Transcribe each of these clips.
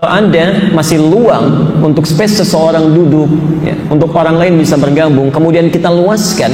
ada masih luang untuk space seseorang duduk, ya, untuk orang lain bisa bergabung, kemudian kita luaskan,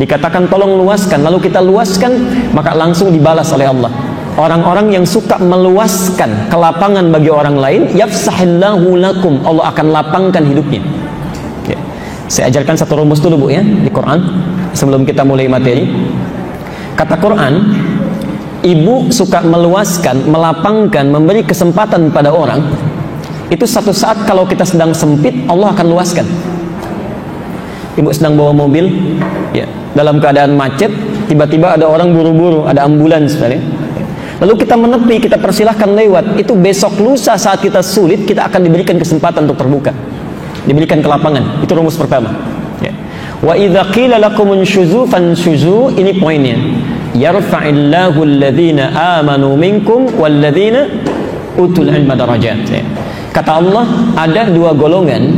dikatakan tolong luaskan, lalu kita luaskan, maka langsung dibalas oleh Allah. Orang-orang yang suka meluaskan kelapangan bagi orang lain, yafsahillahu lakum, Allah akan lapangkan hidupnya. Ya. Saya ajarkan satu rumus dulu Bu ya di Quran sebelum kita mulai materi. Kata Quran, ibu suka meluaskan, melapangkan, memberi kesempatan pada orang. Itu satu saat kalau kita sedang sempit, Allah akan luaskan. Ibu sedang bawa mobil, ya, dalam keadaan macet, tiba-tiba ada orang buru-buru, ada ambulans, lalu kita menepi, kita persilahkan lewat. Itu besok lusa saat kita sulit, kita akan diberikan kesempatan untuk terbuka, diberikan kelapangan. Itu rumus pertama. Ya. Wa idza qila lakum unshuzu fanshuzu, ini poinnya. Yarfa'illahu alladhina amanu minkum walladhina utul ilma darajat. Ya. Kata Allah, ada dua golongan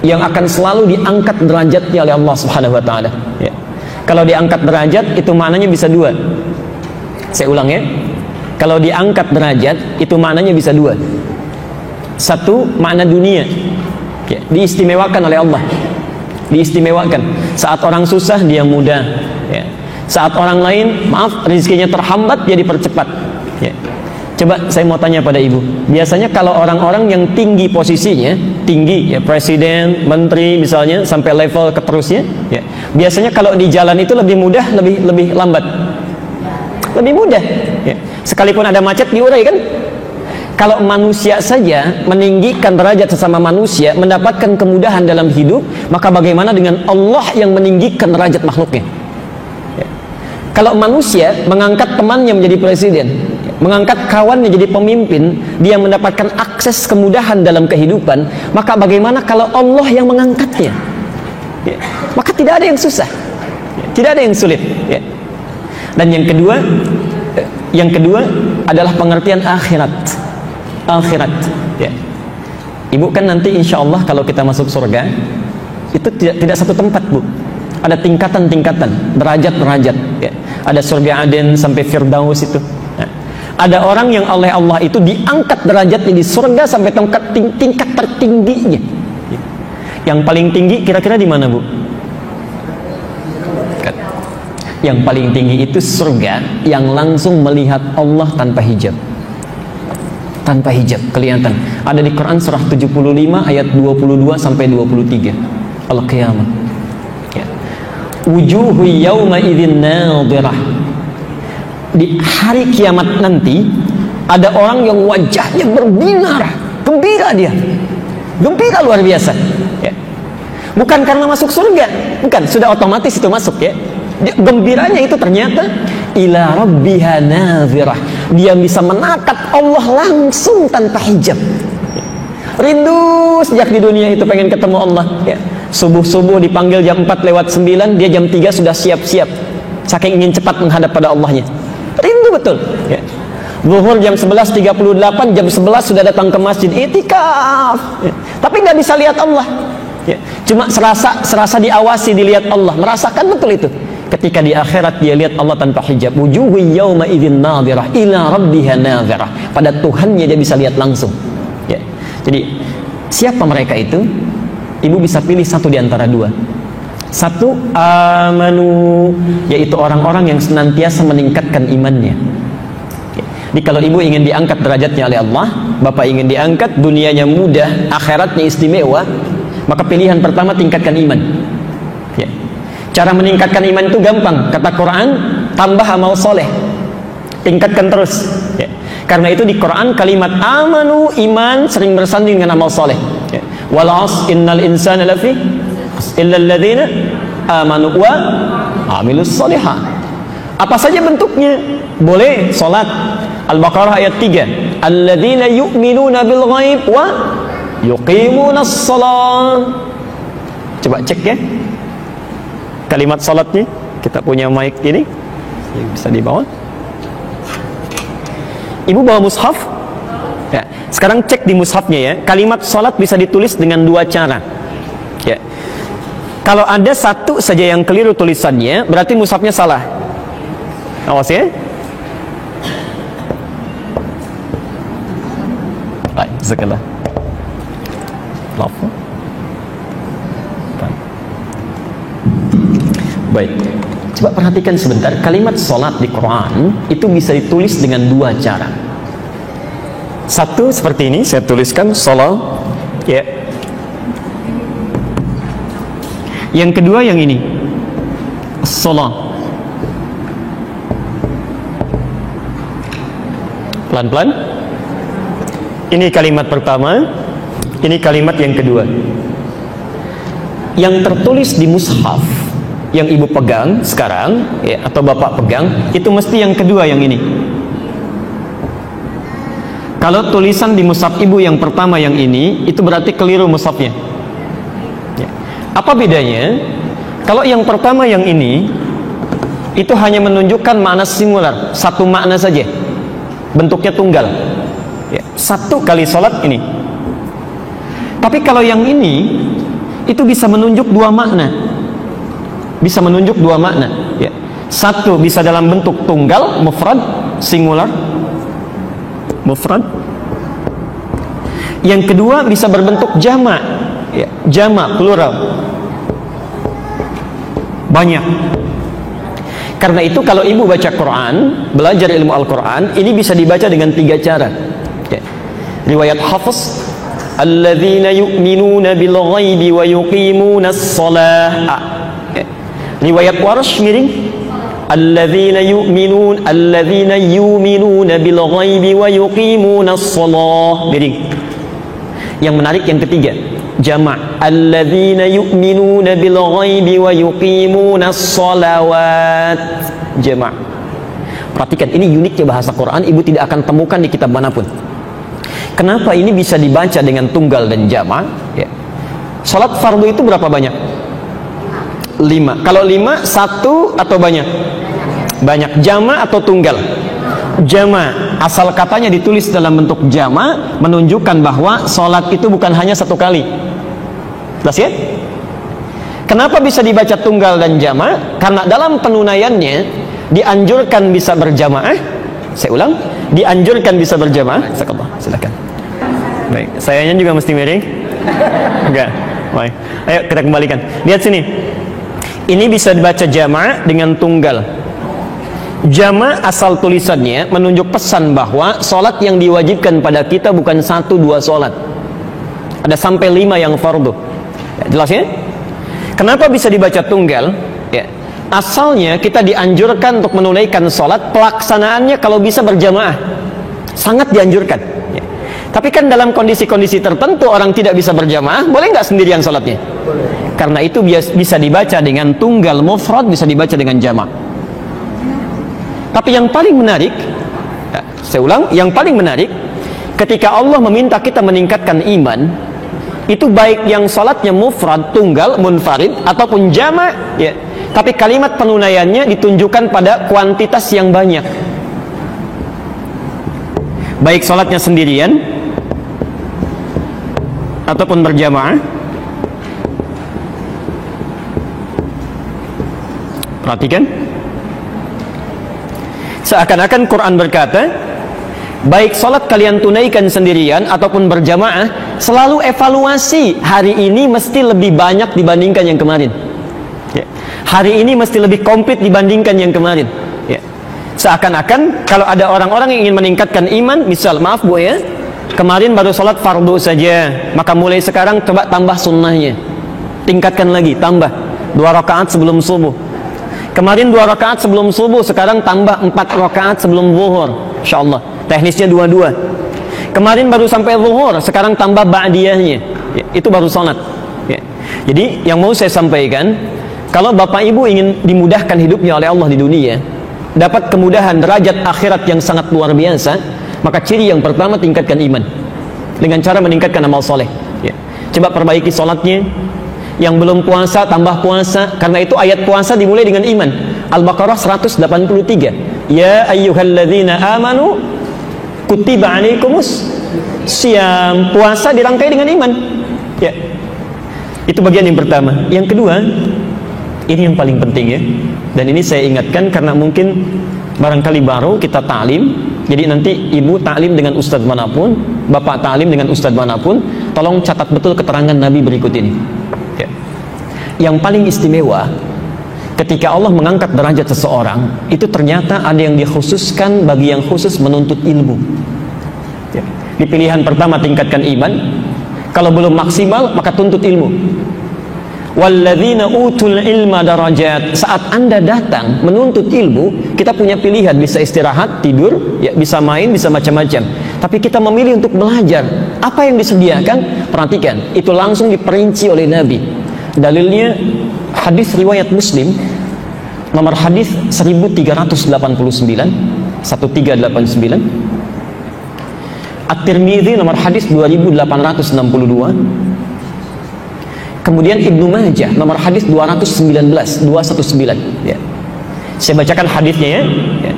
yang akan selalu diangkat derajatnya oleh Allah Subhanahu wa taala. Ya. Kalau diangkat derajat itu maknanya bisa dua. Saya ulang ya. Kalau diangkat derajat itu maknanya bisa dua. Satu, makna dunia. Ya, diistimewakan oleh Allah. Diistimewakan. Saat orang susah dia mudah. Ya. Saat orang lain, maaf, rezekinya terhambat, dia dipercepat. Ya. Coba saya mau tanya pada ibu, biasanya kalau orang-orang yang tinggi posisinya, tinggi ya, presiden, menteri misalnya, sampai level keterusnya, ya, biasanya kalau di jalan itu lebih mudah, lebih lambat, lebih mudah. Ya. Sekalipun ada macet diurai kan? Kalau manusia saja meninggikan derajat sesama manusia, mendapatkan kemudahan dalam hidup, maka bagaimana dengan Allah yang meninggikan derajat makhluknya? Kalau manusia mengangkat temannya menjadi presiden, mengangkat kawannya jadi pemimpin, dia mendapatkan akses kemudahan dalam kehidupan, maka bagaimana kalau Allah yang mengangkatnya? Ya. Maka tidak ada yang susah, ya. Tidak ada yang sulit. Ya. Dan yang kedua adalah pengertian akhirat. Akhirat. Ya. Ibu kan nanti insya Allah kalau kita masuk surga, itu tidak satu tempat Bu. Ada tingkatan-tingkatan, derajat-derajat. Ya. Ada surga Aden sampai Firdaus itu. Nah, ada orang yang oleh Allah itu diangkat derajatnya di surga sampai tingkat tertingginya. Ya. Yang paling tinggi kira-kira di mana Bu? Yang paling tinggi itu surga yang langsung melihat Allah tanpa hijab. Tanpa hijab, kelihatan. Ada di Quran surah 75 ayat 22 sampai 23. Al-Qiyamah. Wujuhu yawma idzin nadhirah. Di hari kiamat nanti ada orang yang wajahnya berbinar, gembira dia. Gembira luar biasa. Ya. Bukan karena masuk surga, bukan, sudah otomatis itu masuk ya. Gembiranya itu ternyata ila rabbiha nadhirah. Dia bisa menatap Allah langsung tanpa hijab. Rindu sejak di dunia itu pengen ketemu Allah ya. Subuh-subuh dipanggil jam 4:09, dia jam 3 sudah siap-siap, saking ingin cepat menghadap pada Allahnya. Rindu betul ya. Zuhur jam 11:38, jam 11 sudah datang ke masjid itikaf ya. Tapi nggak bisa lihat Allah ya. Cuma serasa diawasi, dilihat Allah, merasakan betul itu. Ketika di akhirat dia lihat Allah tanpa hijab. Wujuhu yawma idzin nadhirah ila rabbiha nadhirah. Pada Tuhannya dia bisa lihat langsung ya. Jadi siapa mereka itu? Ibu bisa pilih satu di antara dua. Satu, amanu, yaitu orang-orang yang senantiasa meningkatkan imannya. Jadi kalau ibu ingin diangkat derajatnya oleh Allah, bapak ingin diangkat, dunianya mudah, akhiratnya istimewa, maka pilihan pertama tingkatkan iman. Ya. Cara meningkatkan iman itu gampang. Kata Quran, tambah amal soleh, tingkatkan terus. Ya. Karena itu di Quran kalimat amanu, iman, sering bersanding dengan amal soleh. Ya. Wal 'asr innal insana lafi illa alladzina amanu wa amilus shalihat. Apa saja bentuknya? Boleh salat. Al-Baqarah ayat 3. Alladzina yu'minuna bil ghaib wa yuqimunas shalah. Coba cek ya. Kalimat salatnya. Kita punya mic ini. Yang bisa dibawa. Ibu bawa mushaf? Ya. Sekarang cek di mushafnya ya. Kalimat salat bisa ditulis dengan dua cara. Ya. Kalau ada satu saja yang keliru tulisannya, berarti mushafnya salah. Awas ya. Baik. Sekedar. Lafaz. Baik. Coba perhatikan sebentar, kalimat salat di Quran itu bisa ditulis dengan dua cara. Satu seperti ini, saya tuliskan salat, ya. Yang kedua yang ini, salat. Pelan-pelan. Ini kalimat pertama, ini kalimat yang kedua. Yang tertulis di mushaf yang ibu pegang sekarang, ya, atau bapak pegang, itu mesti yang kedua yang ini. Kalau tulisan di mushaf ibu yang pertama yang ini, itu berarti keliru mushafnya. Ya. Apa bedanya? Kalau yang pertama yang ini, itu hanya menunjukkan makna singular, satu makna saja, bentuknya tunggal. Ya. Satu kali sholat ini. Tapi kalau yang ini, itu bisa menunjuk dua makna. Bisa menunjuk dua makna, ya. Satu bisa dalam bentuk tunggal, mufrad, singular, mufrad. Yang kedua bisa berbentuk jamak, ya, jamak, plural, banyak. Karena itu kalau ibu baca Quran, belajar ilmu Al-Quran, ini bisa dibaca dengan tiga cara, ya. Riwayat Hafiz, alladzina yu'minuna bil ghaibi wa yuqimuna as-salah. Riwayat Warsh miring, alladzina yu'minuna bil ghaibi wa yuqimuna as-salah, miring. Yang menarik yang ketiga, jamak, alladzina yu'minuna bil ghaibi wa yuqimuna as-salawat, jamak. Perhatikan, ini uniknya bahasa Quran, ibu tidak akan temukan di kitab manapun. Kenapa ini bisa dibaca dengan tunggal dan jamak? Ya. Salat fardu itu berapa banyak? 5. Kalau 5, satu atau banyak? Banyak. Jama atau tunggal? Jama. Asal katanya ditulis dalam bentuk jama, menunjukkan bahwa sholat itu bukan hanya satu kali. Jelas ya? Kenapa bisa dibaca tunggal dan jama? Karena dalam penunaiannya dianjurkan bisa berjamaah. Saya ulang, dianjurkan bisa berjamaah. Silakan. Baik, sayanya juga mesti miring. Enggak. Baik. Ayo kita kembalikan. Lihat sini. Ini bisa dibaca jama' dengan tunggal. Jama' asal tulisannya menunjuk pesan bahwa solat yang diwajibkan pada kita bukan 1-2 solat. Ada sampai 5 yang fardu. Ya, jelas ya? Kenapa bisa dibaca tunggal? Ya. Asalnya kita dianjurkan untuk menunaikan solat, pelaksanaannya kalau bisa berjamaah. Sangat dianjurkan. Ya. Tapi kan dalam kondisi-kondisi tertentu orang tidak bisa berjamaah, boleh nggak sendirian solatnya? Karena itu bisa dibaca dengan tunggal mufrad, bisa dibaca dengan jamak. Tapi yang paling menarik, saya ulang, yang paling menarik, ketika Allah meminta kita meningkatkan iman, itu baik yang salatnya mufrad, tunggal, munfarid, ataupun jamak, ya. Tapi kalimat penunaiannya ditunjukkan pada kuantitas yang banyak. Baik salatnya sendirian, ataupun berjamaah. Perhatikan, seakan-akan Quran berkata, baik sholat kalian tunaikan sendirian ataupun berjamaah, selalu evaluasi, hari ini mesti lebih banyak dibandingkan yang kemarin, ya. Hari ini mesti lebih komplit dibandingkan yang kemarin, ya. Seakan-akan kalau ada orang-orang yang ingin meningkatkan iman, misal, maaf bu ya, kemarin baru sholat fardu saja, maka mulai sekarang coba tambah sunnahnya, tingkatkan lagi, tambah 2 rakaat sebelum subuh. Kemarin 2 rakaat sebelum subuh, sekarang tambah 4 rakaat sebelum zuhur. InsyaAllah, teknisnya 2-2. Kemarin baru sampai zuhur, sekarang tambah ba'diyahnya, ya, itu baru salat, ya. Jadi yang mau saya sampaikan, kalau bapak ibu ingin dimudahkan hidupnya oleh Allah di dunia, dapat kemudahan derajat akhirat yang sangat luar biasa, maka ciri yang pertama, tingkatkan iman dengan cara meningkatkan amal soleh, ya. Coba perbaiki salatnya. Yang belum puasa, tambah puasa. Karena itu ayat puasa dimulai dengan iman. Al-Baqarah 183. Ya ayyuhalladzina amanu kutiba alaikumus syiyam. Puasa dirangkai dengan iman, ya. Itu bagian yang pertama. Yang kedua, ini yang paling penting ya. Dan ini saya ingatkan karena mungkin barangkali baru kita ta'lim. Jadi nanti ibu taklim dengan ustadz manapun, bapak taklim dengan ustadz manapun, tolong catat betul keterangan Nabi berikut ini. Ya. Yang paling istimewa ketika Allah mengangkat derajat seseorang, itu ternyata ada yang dikhususkan bagi yang khusus menuntut ilmu. Ya. Di pilihan pertama tingkatkan iman, kalau belum maksimal maka tuntut ilmu. Walladzina utul ilma darajat. Saat Anda datang menuntut ilmu, kita punya pilihan, bisa istirahat, tidur, ya, bisa main, bisa macam-macam. Tapi kita memilih untuk belajar. Apa yang disediakan? Perhatikan, itu langsung diperinci oleh Nabi. Dalilnya hadis riwayat Muslim, nomor hadis 1389, 1389. At-Tirmidzi nomor hadis 2862. Kemudian Ibnu Majah nomor hadis 219. Ya. Saya bacakan hadisnya ya.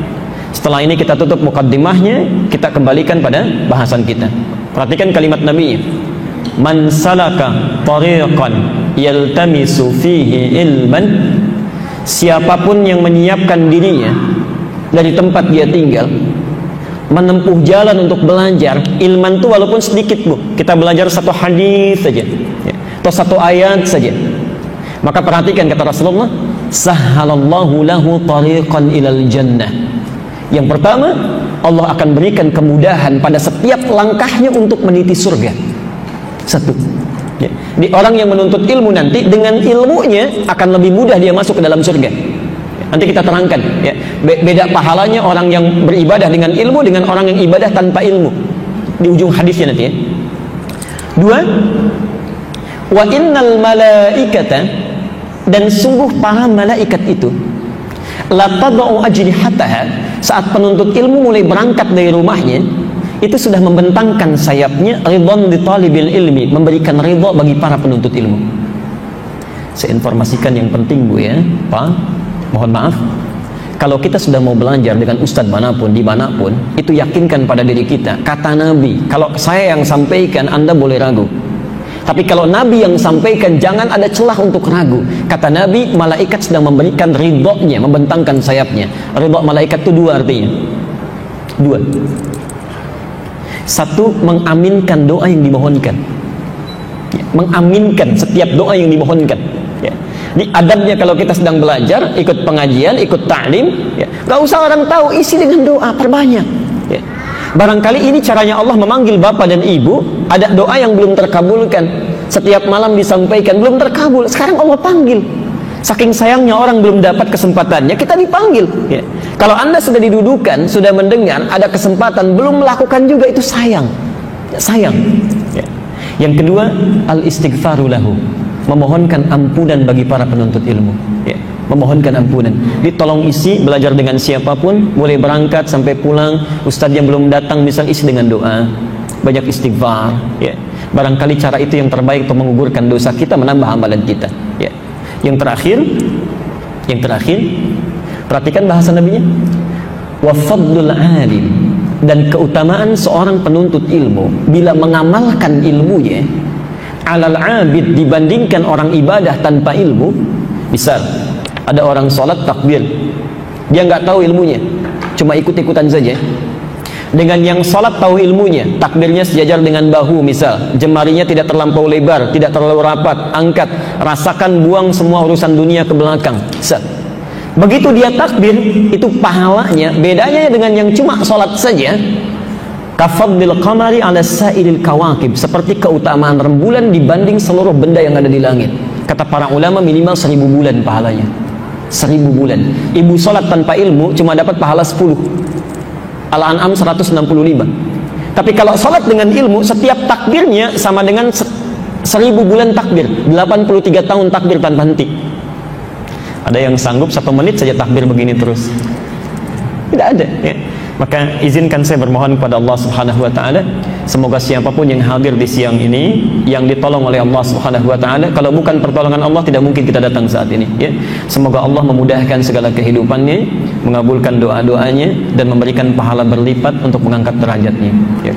Setelah ini kita tutup mukaddimahnya, kita kembalikan pada bahasan kita. Perhatikan kalimat Nabi. Man salaka tariqan yaltamisu fihi ilman. Siapapun yang menyiapkan dirinya dari tempat dia tinggal, menempuh jalan untuk belajar ilman itu walaupun sedikit, Bu. Kita belajar satu hadis saja. Ya. Atau satu ayat saja, maka perhatikan kata Rasulullah, sahhalallahu lahu tariqan ilal jannah. Yang pertama, Allah akan berikan kemudahan pada setiap langkahnya untuk meniti surga. Satu ya. Di orang yang menuntut ilmu nanti, dengan ilmunya akan lebih mudah dia masuk ke dalam surga. Nanti kita terangkan ya. Beda pahalanya orang yang beribadah dengan ilmu dengan orang yang ibadah tanpa ilmu di ujung hadisnya nanti ya. Dua, wa innal malaikata, dan sungguh para malaikat itu, la tadau ajnihataha, saat penuntut ilmu mulai berangkat dari rumahnya, itu sudah membentangkan sayapnya, ridwan li talibil ilmi, memberikan ridha bagi para penuntut ilmu. Saya informasikan yang penting, Bu ya, Pak, mohon maaf, kalau kita sudah mau belajar dengan ustadz manapun, dimanapun, itu yakinkan pada diri kita, kata Nabi, kalau saya yang sampaikan, Anda boleh ragu. Tapi kalau Nabi yang sampaikan, jangan ada celah untuk ragu. Kata Nabi, malaikat sedang memberikan ridhonya, membentangkan sayapnya. Ridho malaikat itu dua artinya. Dua. Satu, mengaminkan doa yang dimohonkan. Ya, mengaminkan setiap doa yang dimohonkan. Ya. Di adabnya kalau kita sedang belajar, ikut pengajian, ikut ta'lim, ya, gak usah orang tahu, isi dengan doa, perbanyak. Ya. Barangkali ini caranya Allah memanggil bapak dan ibu, ada doa yang belum terkabulkan, setiap malam disampaikan, belum terkabul, sekarang Allah panggil. Saking sayangnya orang belum dapat kesempatannya, kita dipanggil ya. Kalau Anda sudah didudukan, sudah mendengar, ada kesempatan, belum melakukan juga, itu sayang ya, sayang ya. Yang kedua, al-istighfaru lahu, memohonkan ampunan bagi para penuntut ilmu ya. Memohonkan ampunan, ditolong isi, belajar dengan siapapun, boleh berangkat sampai pulang, ustadz yang belum datang misal isi dengan doa, banyak istighfar ya. Barangkali cara itu yang terbaik untuk menggugurkan dosa kita, menambah amalan kita ya. Yang terakhir, perhatikan bahasa Nabinya, wa fadlul alim, dan keutamaan seorang penuntut ilmu bila mengamalkan ilmunya, alal abid, dibandingkan orang ibadah tanpa ilmu. Misal ada orang sholat takbir, dia nggak tahu ilmunya, cuma ikut-ikutan saja. Dengan yang sholat tahu ilmunya, takbirnya sejajar dengan bahu misal, jemarinya tidak terlampau lebar, tidak terlalu rapat, angkat, rasakan, buang semua urusan dunia ke belakang. Misal, begitu dia takbir, itu pahalanya, bedanya dengan yang cuma sholat saja, kafadlil qamari ala sa'ilil kawakib, seperti keutamaan rembulan dibanding seluruh benda yang ada di langit. Kata para ulama, minimal 1000 bulan pahalanya. 1000 bulan. Ibu sholat tanpa ilmu cuma dapat pahala 10. Al-An'am 165. Tapi kalau sholat dengan ilmu, setiap takbirnya sama dengan 1000 bulan takbir, 83 tahun takbir tanpa henti. Ada yang sanggup 1 menit saja takbir begini terus? Tidak ada ya. Maka izinkan saya bermohon kepada Allah Subhanahu wa taala, semoga siapapun yang hadir di siang ini yang ditolong oleh Allah Subhanahu wa taala. Kalau bukan pertolongan Allah, tidak mungkin kita datang saat ini ya. Semoga Allah memudahkan segala kehidupannya, mengabulkan doa-doanya, dan memberikan pahala berlipat untuk mengangkat derajatnya ya.